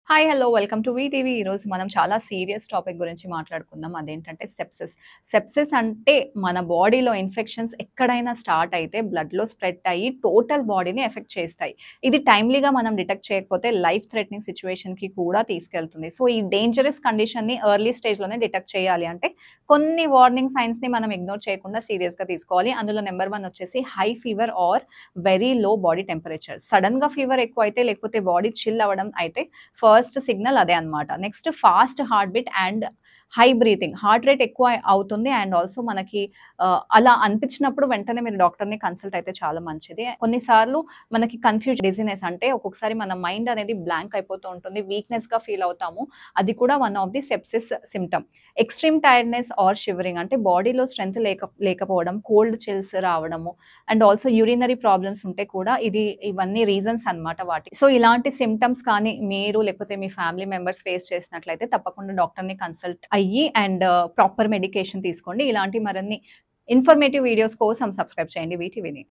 Hi! Hello! Welcome to VTV. ఈరోజు మనం చాలా సీరియస్ టాపిక్ గురించి మాట్లాడుకుందాం. అదేంటంటే సెప్సిస్. సెప్సిస్ అంటే మన బాడీలో ఇన్ఫెక్షన్స్ ఎక్కడైనా స్టార్ట్ అయితే బ్లడ్‌లో స్ప్రెడ్ అయ్యి టోటల్ బాడీని ఎఫెక్ట్ చేస్తాయి. ఇది టైమ్లీగా మనం డిటెక్ట్ చేయకపోతే లైఫ్ థ్రెటనింగ్ సిట్యుయేషన్‌కి కూడా తీసుకెళ్తుంది. సో, ఈ డేంజరస్ కండిషన్‌ని ఎర్లీ స్టేజ్‌లోనే డిటెక్ట్ చేయాలి అంటే కొన్ని వార్నింగ్ సైన్స్‌ని మనం ఇగ్నోర్ చేయకుండా సీరియస్‌గా తీసుకోవాలి. అందులో నంబర్ 1 వచ్చేసి high fever are very low body temperature. సడెన్‌గా ఫీవర్ ఎక్కువైతే లేకపోతే బాడీ చిల్ అవ్వడం అయితే ఫస్ట్ సిగ్నల్ అదే అన్నమాట. Next fast heart beat and high breathing. Heart rate ఎక్కువ అవుతుంది అండ్ ఆల్సో మనకి అలా అనిపించినప్పుడు వెంటనే మీరు డాక్టర్‌ని కన్సల్ట్ అయితే చాలా మంచిది. కొన్నిసార్లు మనకి డిజీనెస్ అంటే ఒక్కొక్కసారి మన మైండ్ అనేది బ్లాంక్ అయిపోతూ ఉంటుంది. వీక్‌నెస్‌గా ఫీల్ అవుతాము. అది కూడా one of the sepsis symptom. Extreme tiredness or shivering అంటే బాడీలో స్ట్రెంత్ లేకపోవడం, కోల్డ్ చిల్స్ రావడము అండ్ ఆల్సో యూరినరీ ప్రాబ్లమ్స్ ఉంటే కూడా ఇవన్నీ రీజన్స్ అన్నమాట వాటికి. సో, ఇలాంటి సింప్టమ్స్ కానీ మీరు లేకపోతే మీ ఫ్యామిలీ మెంబర్స్ ఫేస్ చేసినట్లయితే తప్పకుండా డాక్టర్‌ని కన్సల్ట్ అయ్యి అండ్ ప్రాపర్ మెడికేషన్ తీసుకోండి. ఇలాంటి మరిన్ని ఇన్ఫర్మేటివ్ వీడియోస్ కోసం సబ్స్క్రైబ్ చేయండి వీటీవీని.